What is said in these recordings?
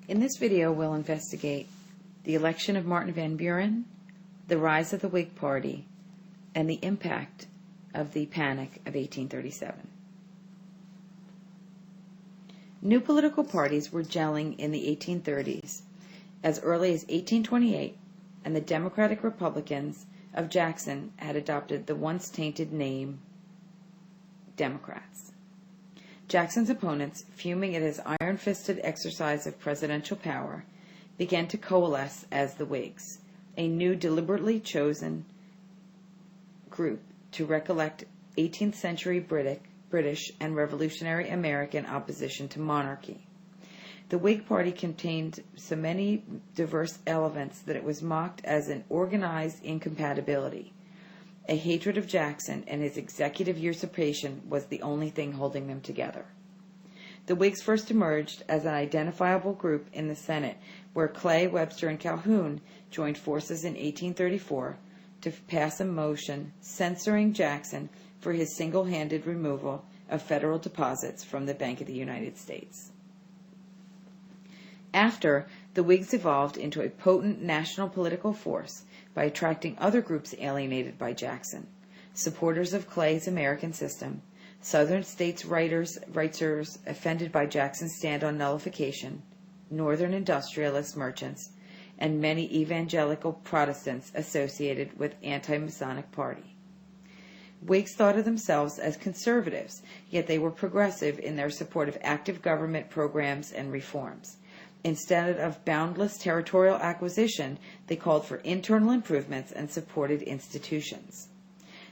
In this video, we'll investigate the election of Martin Van Buren, the rise of the Whig Party, and the impact of the Panic of 1837. New political parties were gelling in the 1830s, as early as 1828, and the Democratic Republicans of Jackson had adopted the once tainted name Democrats. Jackson's opponents, fuming at his iron-fisted exercise of presidential power, began to coalesce as the Whigs, a new deliberately chosen group to recollect 18th century British and revolutionary American opposition to monarchy. The Whig Party contained so many diverse elements that it was mocked as an organized incompatibility. A hatred of Jackson and his executive usurpation was the only thing holding them together. The Whigs first emerged as an identifiable group in the Senate, where Clay, Webster, and Calhoun joined forces in 1834 to pass a motion censuring Jackson for his single-handed removal of federal deposits from the Bank of the United States. After, the Whigs evolved into a potent national political force by attracting other groups alienated by Jackson, supporters of Clay's American system, Southern states' righters offended by Jackson's stand on nullification, Northern industrialist merchants, and many evangelical Protestants associated with anti-Masonic party. Whigs thought of themselves as conservatives, yet they were progressive in their support of active government programs and reforms. Instead of boundless territorial acquisition, they called for internal improvements and supported institutions.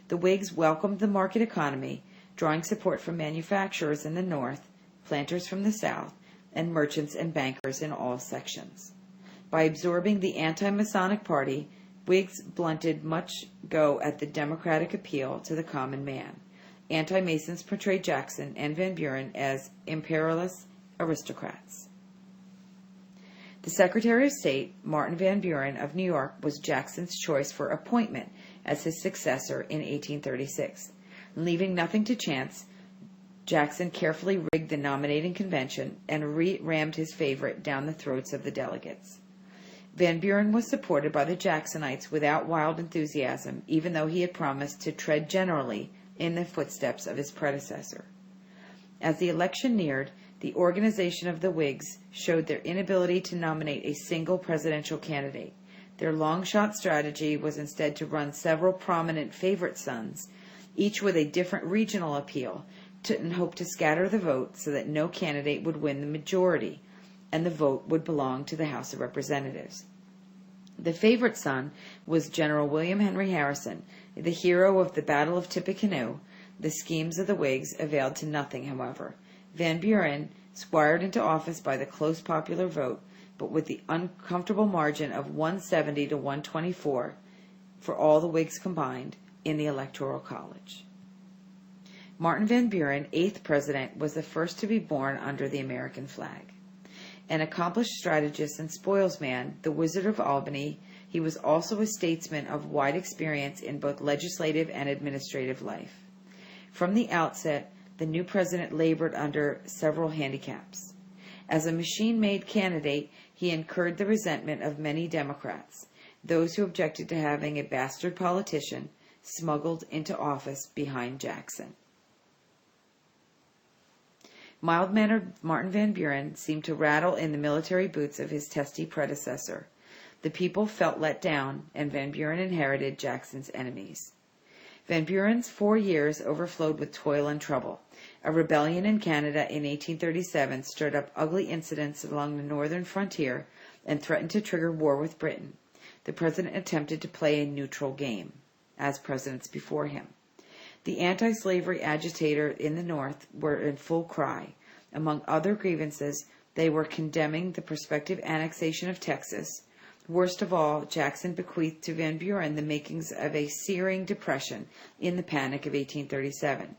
The Whigs welcomed the market economy, drawing support from manufacturers in the North, planters from the South, and merchants and bankers in all sections. By absorbing the anti-Masonic party, Whigs blunted much go at the democratic appeal to the common man. Anti-Masons portrayed Jackson and Van Buren as imperialist aristocrats. The Secretary of State, Martin Van Buren of New York, was Jackson's choice for appointment as his successor in 1836. Leaving nothing to chance, Jackson carefully rigged the nominating convention and rammed his favorite down the throats of the delegates. Van Buren was supported by the Jacksonites without wild enthusiasm, even though he had promised to tread generally in the footsteps of his predecessor. As the election neared, the organization of the Whigs showed their inability to nominate a single presidential candidate. Their long-shot strategy was instead to run several prominent favorite sons, each with a different regional appeal, and hope to scatter the vote so that no candidate would win the majority, and the vote would belong to the House of Representatives. The favorite son was General William Henry Harrison, the hero of the Battle of Tippecanoe. The schemes of the Whigs availed to nothing, however. Van Buren, squired into office by the close popular vote, but with the uncomfortable margin of 170 to 124 for all the Whigs combined in the Electoral College. Martin Van Buren, 8th president, was the first to be born under the American flag. An accomplished strategist and spoilsman, the Wizard of Albany, he was also a statesman of wide experience in both legislative and administrative life. From the outset, the new president labored under several handicaps. As a machine-made candidate, he incurred the resentment of many Democrats, those who objected to having a bastard politician smuggled into office behind Jackson. Mild-mannered Martin Van Buren seemed to rattle in the military boots of his testy predecessor. The people felt let down, and Van Buren inherited Jackson's enemies. Van Buren's 4 years overflowed with toil and trouble. A rebellion in Canada in 1837 stirred up ugly incidents along the northern frontier and threatened to trigger war with Britain. The president attempted to play a neutral game, as presidents before him. The anti-slavery agitator in the North were in full cry. Among other grievances, they were condemning the prospective annexation of Texas. Worst of all, Jackson bequeathed to Van Buren the makings of a searing depression in the Panic of 1837.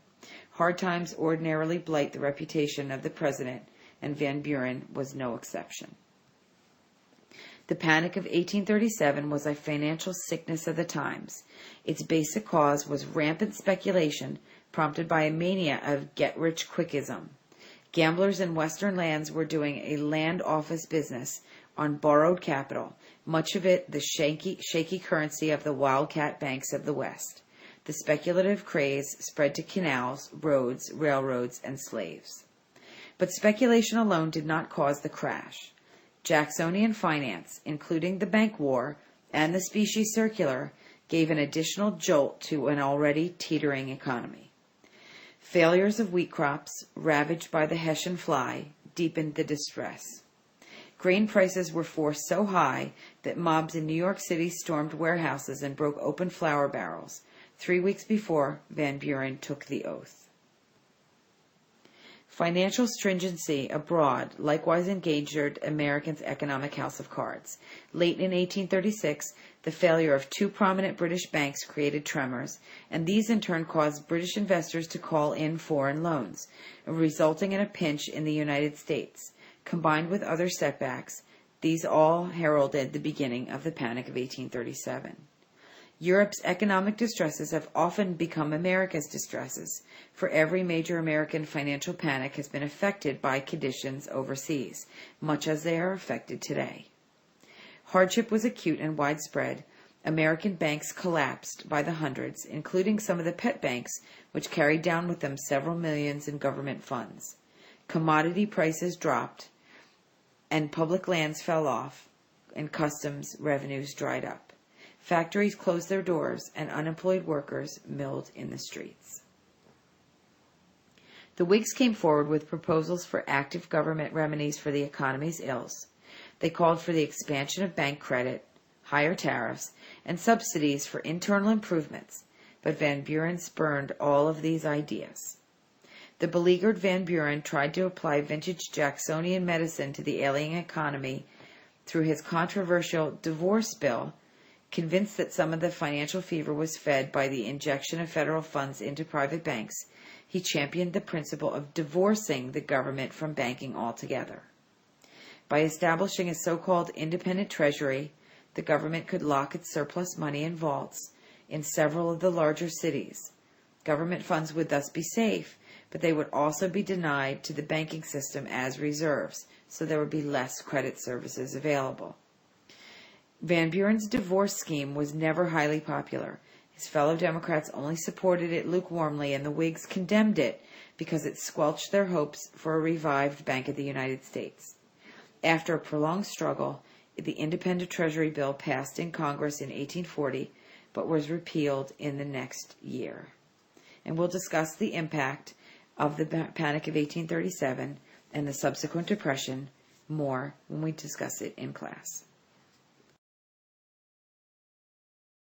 Hard times ordinarily blight the reputation of the president, and Van Buren was no exception. The Panic of 1837 was a financial sickness of the times. Its basic cause was rampant speculation prompted by a mania of get-rich-quickism. Gamblers in western lands were doing a land office business on borrowed capital, much of it the shaky currency of the wildcat banks of the West. The speculative craze spread to canals, roads, railroads, and slaves. But speculation alone did not cause the crash. Jacksonian finance, including the bank war and the specie circular, gave an additional jolt to an already teetering economy. Failures of wheat crops, ravaged by the Hessian fly, deepened the distress. Grain prices were forced so high that mobs in New York City stormed warehouses and broke open flour barrels, 3 weeks before Van Buren took the oath. Financial stringency abroad likewise endangered Americans' economic house of cards. Late in 1836, the failure of 2 prominent British banks created tremors, and these in turn caused British investors to call in foreign loans, resulting in a pinch in the United States. Combined with other setbacks, these all heralded the beginning of the Panic of 1837. Europe's economic distresses have often become America's distresses, for every major American financial panic has been affected by conditions overseas, much as they are affected today. Hardship was acute and widespread. American banks collapsed by the hundreds, including some of the pet banks, which carried down with them several millions in government funds. Commodity prices dropped, and public lands fell off, and customs revenues dried up. Factories closed their doors, and unemployed workers milled in the streets. The Whigs came forward with proposals for active government remedies for the economy's ills. They called for the expansion of bank credit, higher tariffs, and subsidies for internal improvements, but Van Buren spurned all of these ideas. The beleaguered Van Buren tried to apply vintage Jacksonian medicine to the ailing economy through his controversial divorce bill. Convinced that some of the financial fever was fed by the injection of federal funds into private banks, he championed the principle of divorcing the government from banking altogether. By establishing a so-called independent Treasury, the government could lock its surplus money in vaults in several of the larger cities. Government funds would thus be safe, but they would also be denied to the banking system as reserves, so there would be less credit services available. Van Buren's divorce scheme was never highly popular. His fellow Democrats only supported it lukewarmly, and the Whigs condemned it because it squelched their hopes for a revived Bank of the United States. After a prolonged struggle, the independent Treasury bill passed in Congress in 1840, but was repealed in the next year. And we'll discuss the impact of the Panic of 1837 and the subsequent Depression more when we discuss it in class.